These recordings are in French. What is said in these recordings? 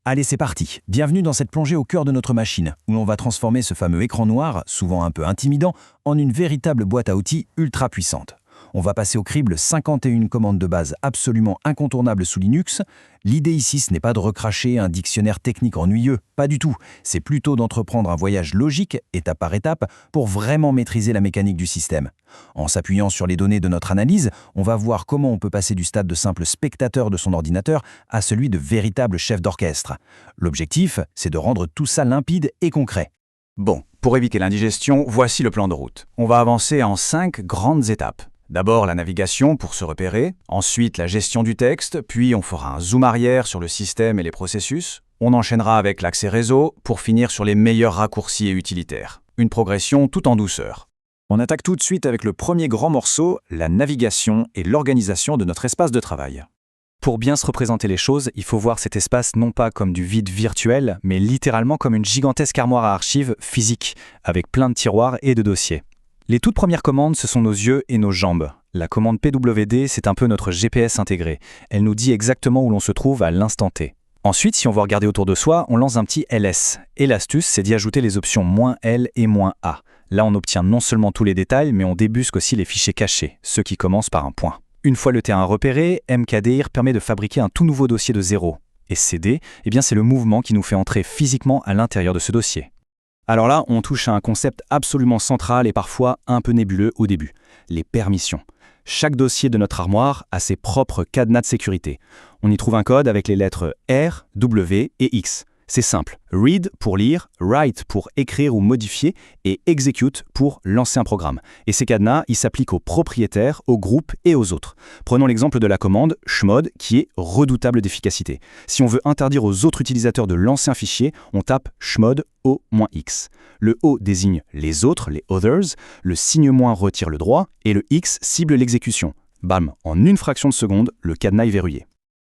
Allez, c'est parti. Bienvenue dans cette plongée au cœur de notre machine, où l'on va transformer ce fameux écran noir, souvent un peu intimidant, en une véritable boîte à outils ultra puissante. On va passer au crible 51 commandes de base absolument incontournables sous Linux. L'idée ici, ce n'est pas de recracher un dictionnaire technique ennuyeux, pas du tout. C'est plutôt d'entreprendre un voyage logique, étape par étape, pour vraiment maîtriser la mécanique du système. En s'appuyant sur les données de notre analyse, on va voir comment on peut passer du stade de simple spectateur de son ordinateur à celui de véritable chef d'orchestre. L'objectif, c'est de rendre tout ça limpide et concret. Bon, pour éviter l'indigestion, voici le plan de route. On va avancer en 5 grandes étapes. D'abord la navigation pour se repérer, ensuite la gestion du texte, puis on fera un zoom arrière sur le système et les processus. On enchaînera avec l'accès réseau pour finir sur les meilleurs raccourcis et utilitaires. Une progression tout en douceur. On attaque tout de suite avec le premier grand morceau, la navigation et l'organisation de notre espace de travail. Pour bien se représenter les choses, il faut voir cet espace non pas comme du vide virtuel, mais littéralement comme une gigantesque armoire à archives physique, avec plein de tiroirs et de dossiers. Les toutes premières commandes, ce sont nos yeux et nos jambes. La commande PWD, c'est un peu notre GPS intégré. Elle nous dit exactement où l'on se trouve à l'instant T. Ensuite, si on veut regarder autour de soi, on lance un petit ls. Et l'astuce, c'est d'y ajouter les options "-l" et "-a". Là, on obtient non seulement tous les détails, mais on débusque aussi les fichiers cachés, ceux qui commencent par un point. Une fois le terrain repéré, mkdir permet de fabriquer un tout nouveau dossier de zéro. Et cd, c'est le mouvement qui nous fait entrer physiquement à l'intérieur de ce dossier. Alors là, on touche à un concept absolument central et parfois un peu nébuleux au début, les permissions. Chaque dossier de notre armoire a ses propres cadenas de sécurité. On y trouve un code avec les lettres R, W et X. C'est simple, read pour lire, write pour écrire ou modifier et execute pour lancer un programme. Et ces cadenas, ils s'appliquent aux propriétaires, aux groupes et aux autres. Prenons l'exemple de la commande chmod qui est redoutable d'efficacité. Si on veut interdire aux autres utilisateurs de lancer un fichier, on tape chmod O-X. Le O désigne les autres, les others, le signe moins retire le droit et le X cible l'exécution. Bam, en une fraction de seconde, le cadenas est verrouillé.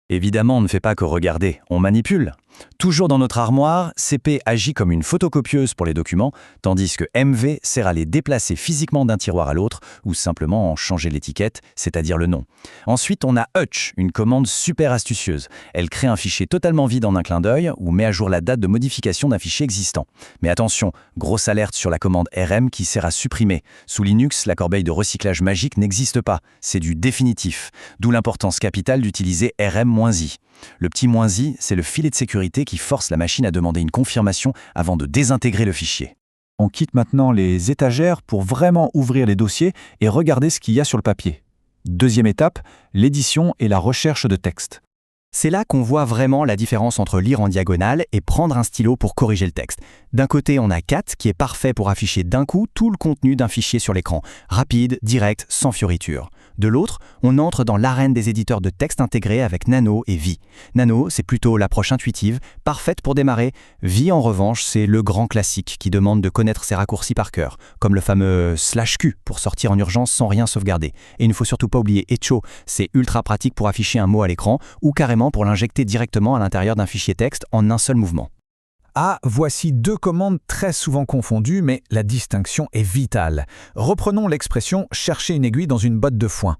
Évidemment, on ne fait pas que regarder, on manipule. Toujours dans notre armoire, CP agit comme une photocopieuse pour les documents, tandis que MV sert à les déplacer physiquement d'un tiroir à l'autre ou simplement en changer l'étiquette, c'est-à-dire le nom. Ensuite, on a Hutch, une commande super astucieuse. Elle crée un fichier totalement vide en un clin d'œil ou met à jour la date de modification d'un fichier existant. Mais attention, grosse alerte sur la commande RM qui sert à supprimer. Sous Linux, la corbeille de recyclage magique n'existe pas, c'est du définitif. D'où l'importance capitale d'utiliser RM-i. Le petit "-i", c'est le filet de sécurité qui force la machine à demander une confirmation avant de désintégrer le fichier. On quitte maintenant les étagères pour vraiment ouvrir les dossiers et regarder ce qu'il y a sur le papier. Deuxième étape, l'édition et la recherche de texte. C'est là qu'on voit vraiment la différence entre lire en diagonale et prendre un stylo pour corriger le texte. D'un côté, on a Cat qui est parfait pour afficher d'un coup tout le contenu d'un fichier sur l'écran, rapide, direct, sans fioriture. De l'autre, on entre dans l'arène des éditeurs de texte intégrés avec Nano et Vi. Nano, c'est plutôt l'approche intuitive, parfaite pour démarrer. Vi, en revanche, c'est le grand classique qui demande de connaître ses raccourcis par cœur, comme le fameux /Q pour sortir en urgence sans rien sauvegarder. Et il ne faut surtout pas oublier Echo, c'est ultra pratique pour afficher un mot à l'écran ou carrément pour l'injecter directement à l'intérieur d'un fichier texte en un seul mouvement. Voici deux commandes très souvent confondues, mais la distinction est vitale. Reprenons l'expression « chercher une aiguille dans une botte de foin ».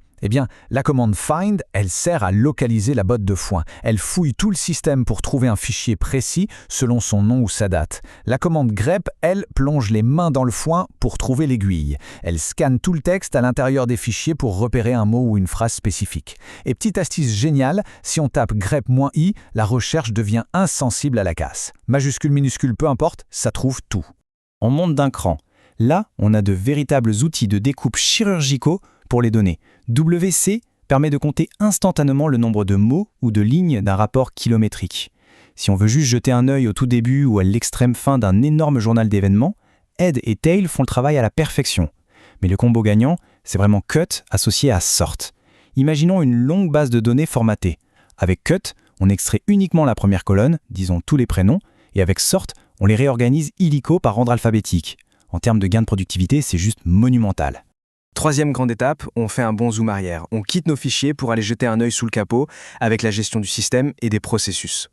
La commande find, elle sert à localiser la botte de foin. Elle fouille tout le système pour trouver un fichier précis selon son nom ou sa date. La commande grep, elle, plonge les mains dans le foin pour trouver l'aiguille. Elle scanne tout le texte à l'intérieur des fichiers pour repérer un mot ou une phrase spécifique. Et petite astuce géniale, si on tape grep-i, la recherche devient insensible à la casse. Majuscule, minuscule, peu importe, ça trouve tout. On monte d'un cran. Là, on a de véritables outils de découpe chirurgicaux pour les données. WC permet de compter instantanément le nombre de mots ou de lignes d'un rapport kilométrique. Si on veut juste jeter un œil au tout début ou à l'extrême fin d'un énorme journal d'événements, Head et Tail font le travail à la perfection. Mais le combo gagnant, c'est vraiment Cut associé à Sort. Imaginons une longue base de données formatée. Avec Cut, on extrait uniquement la première colonne, disons tous les prénoms, et avec Sort, on les réorganise illico par ordre alphabétique. En termes de gain de productivité, c'est juste monumental. Troisième grande étape, on fait un bon zoom arrière. On quitte nos fichiers pour aller jeter un œil sous le capot avec la gestion du système et des processus.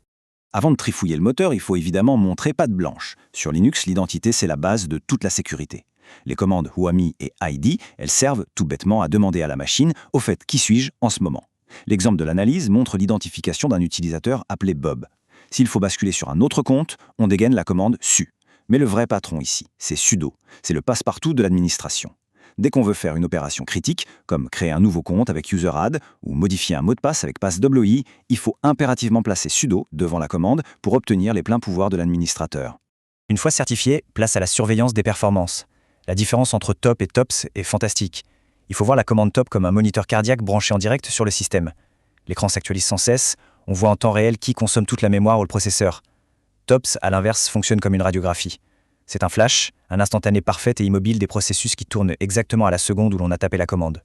Avant de trifouiller le moteur, il faut évidemment montrer patte blanche. Sur Linux, l'identité, c'est la base de toute la sécurité. Les commandes whoami et id, elles servent tout bêtement à demander à la machine « au fait, qui suis-je en ce moment ?» L'exemple de l'analyse montre l'identification d'un utilisateur appelé Bob. S'il faut basculer sur un autre compte, on dégaine la commande su. Mais le vrai patron ici, c'est sudo. C'est le passe-partout de l'administration. Dès qu'on veut faire une opération critique, comme créer un nouveau compte avec UserAdd ou modifier un mot de passe avec passwd, il faut impérativement placer sudo devant la commande pour obtenir les pleins pouvoirs de l'administrateur. Une fois certifié, place à la surveillance des performances. La différence entre top et tops est fantastique. Il faut voir la commande top comme un moniteur cardiaque branché en direct sur le système. L'écran s'actualise sans cesse, on voit en temps réel qui consomme toute la mémoire ou le processeur. Tops, à l'inverse, fonctionne comme une radiographie. C'est un flash, un instantané parfait et immobile des processus qui tournent exactement à la seconde où l'on a tapé la commande.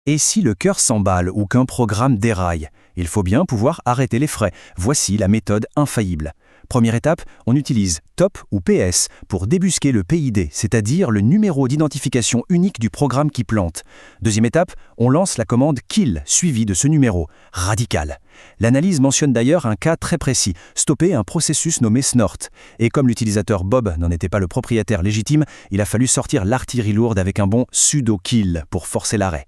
Et si le cœur s'emballe ou qu'un programme déraille, il faut bien pouvoir arrêter les frais. Voici la méthode infaillible. Première étape, on utilise top ou PS pour débusquer le PID, c'est-à-dire le numéro d'identification unique du programme qui plante. Deuxième étape, on lance la commande kill suivie de ce numéro, radical. L'analyse mentionne d'ailleurs un cas très précis, stopper un processus nommé snort. Et comme l'utilisateur Bob n'en était pas le propriétaire légitime, il a fallu sortir l'artillerie lourde avec un bon sudo kill pour forcer l'arrêt.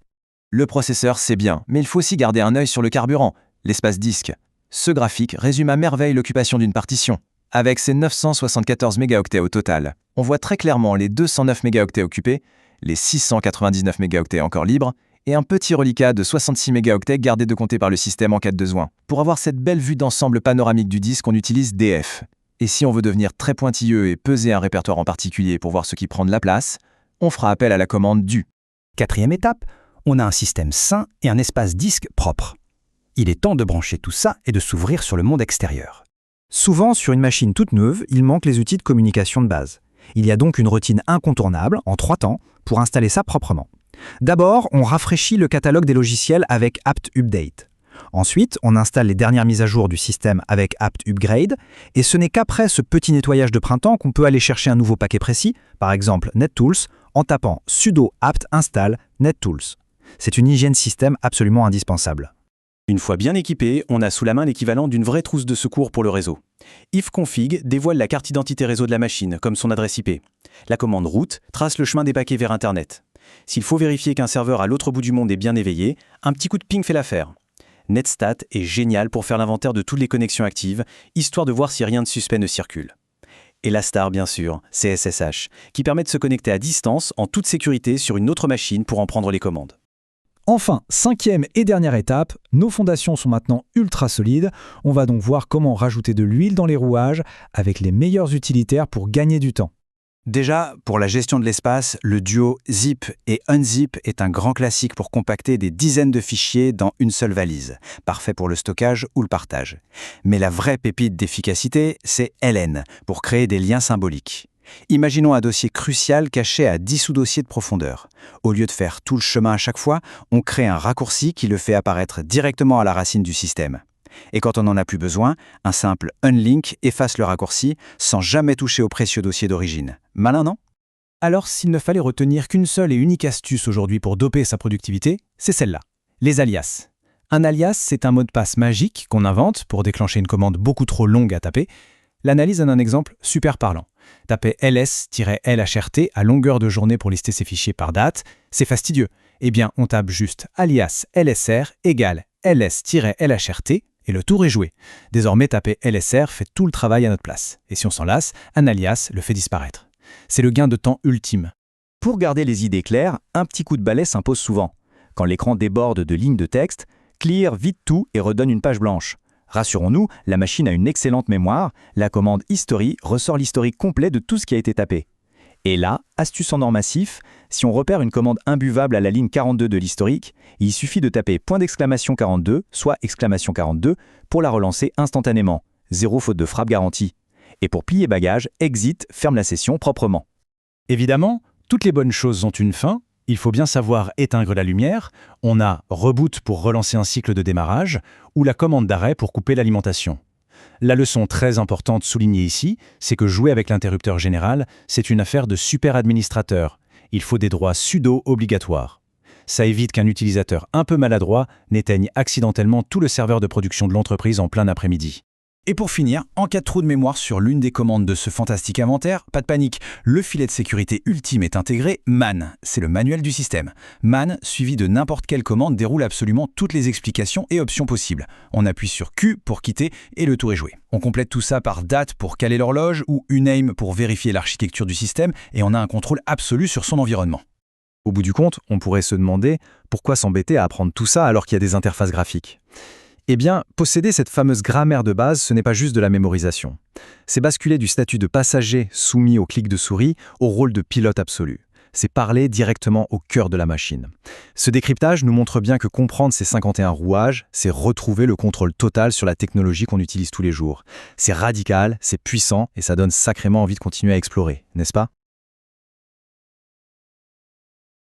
Le processeur, c'est bien, mais il faut aussi garder un œil sur le carburant, l'espace disque. Ce graphique résume à merveille l'occupation d'une partition. Avec ses 974 mégaoctets au total, on voit très clairement les 209 mégaoctets occupés, les 699 mégaoctets encore libres, et un petit reliquat de 66 mégaoctets gardé de côté par le système en cas de besoin. Pour avoir cette belle vue d'ensemble panoramique du disque, on utilise DF. Et si on veut devenir très pointilleux et peser un répertoire en particulier pour voir ce qui prend de la place, on fera appel à la commande du. Quatrième étape, on a un système sain et un espace disque propre. Il est temps de brancher tout ça et de s'ouvrir sur le monde extérieur. Souvent, sur une machine toute neuve, il manque les outils de communication de base. Il y a donc une routine incontournable, en 3 temps, pour installer ça proprement. D'abord, on rafraîchit le catalogue des logiciels avec apt update. Ensuite, on installe les dernières mises à jour du système avec apt upgrade, et ce n'est qu'après ce petit nettoyage de printemps qu'on peut aller chercher un nouveau paquet précis, par exemple NetTools, en tapant sudo apt install NetTools. C'est une hygiène système absolument indispensable. Une fois bien équipé, on a sous la main l'équivalent d'une vraie trousse de secours pour le réseau. ifconfig dévoile la carte d'identité réseau de la machine, comme son adresse IP. La commande route trace le chemin des paquets vers Internet. S'il faut vérifier qu'un serveur à l'autre bout du monde est bien éveillé, un petit coup de ping fait l'affaire. Netstat est génial pour faire l'inventaire de toutes les connexions actives, histoire de voir si rien de suspect ne circule. Et la star, bien sûr, c'est SSH, qui permet de se connecter à distance en toute sécurité sur une autre machine pour en prendre les commandes. Enfin, cinquième et dernière étape, nos fondations sont maintenant ultra solides. On va donc voir comment rajouter de l'huile dans les rouages avec les meilleurs utilitaires pour gagner du temps. Déjà, pour la gestion de l'espace, le duo zip et unzip est un grand classique pour compacter des dizaines de fichiers dans une seule valise, parfait pour le stockage ou le partage. Mais la vraie pépite d'efficacité, c'est LN, pour créer des liens symboliques. Imaginons un dossier crucial caché à 10 sous-dossiers de profondeur. Au lieu de faire tout le chemin à chaque fois, on crée un raccourci qui le fait apparaître directement à la racine du système. Et quand on n'en a plus besoin, un simple unlink efface le raccourci sans jamais toucher au précieux dossier d'origine. Malin, non ? Alors, s'il ne fallait retenir qu'une seule et unique astuce aujourd'hui pour doper sa productivité, c'est celle-là, les alias. Un alias, c'est un mot de passe magique qu'on invente pour déclencher une commande beaucoup trop longue à taper. L'analyse donne un exemple super parlant. Taper ls-lhrt à longueur de journée pour lister ses fichiers par date, c'est fastidieux. Eh bien, on tape juste alias lsr égale ls-lhrt et le tour est joué. Désormais, taper lsr fait tout le travail à notre place. Et si on s'en lasse, un alias le fait disparaître. C'est le gain de temps ultime. Pour garder les idées claires, un petit coup de balai s'impose souvent. Quand l'écran déborde de lignes de texte, clear vite tout et redonne une page blanche. Rassurons-nous, la machine a une excellente mémoire, la commande history ressort l'historique complet de tout ce qui a été tapé. Et là, astuce en or massif, si on repère une commande imbuvable à la ligne 42 de l'historique, il suffit de taper .42, soit exclamation 42, pour la relancer instantanément. 0 faute de frappe garantie. Et pour plier bagage, exit, ferme la session proprement. Évidemment, toutes les bonnes choses ont une fin. Il faut bien savoir éteindre la lumière. On a reboot pour relancer un cycle de démarrage ou la commande d'arrêt pour couper l'alimentation. La leçon très importante soulignée ici, c'est que jouer avec l'interrupteur général, c'est une affaire de super administrateur. Il faut des droits sudo obligatoires. Ça évite qu'un utilisateur un peu maladroit n'éteigne accidentellement tout le serveur de production de l'entreprise en plein après-midi. Et pour finir, en cas de trou de mémoire sur l'une des commandes de ce fantastique inventaire, pas de panique, le filet de sécurité ultime est intégré, MAN, c'est le manuel du système. MAN, suivi de n'importe quelle commande, déroule absolument toutes les explications et options possibles. On appuie sur Q pour quitter et le tour est joué. On complète tout ça par DAT pour caler l'horloge ou UNAME pour vérifier l'architecture du système et on a un contrôle absolu sur son environnement. Au bout du compte, on pourrait se demander pourquoi s'embêter à apprendre tout ça alors qu'il y a des interfaces graphiques. Eh bien, posséder cette fameuse grammaire de base, ce n'est pas juste de la mémorisation. C'est basculer du statut de passager soumis au clic de souris au rôle de pilote absolu. C'est parler directement au cœur de la machine. Ce décryptage nous montre bien que comprendre ces 51 rouages, c'est retrouver le contrôle total sur la technologie qu'on utilise tous les jours. C'est radical, c'est puissant et ça donne sacrément envie de continuer à explorer, n'est-ce pas ?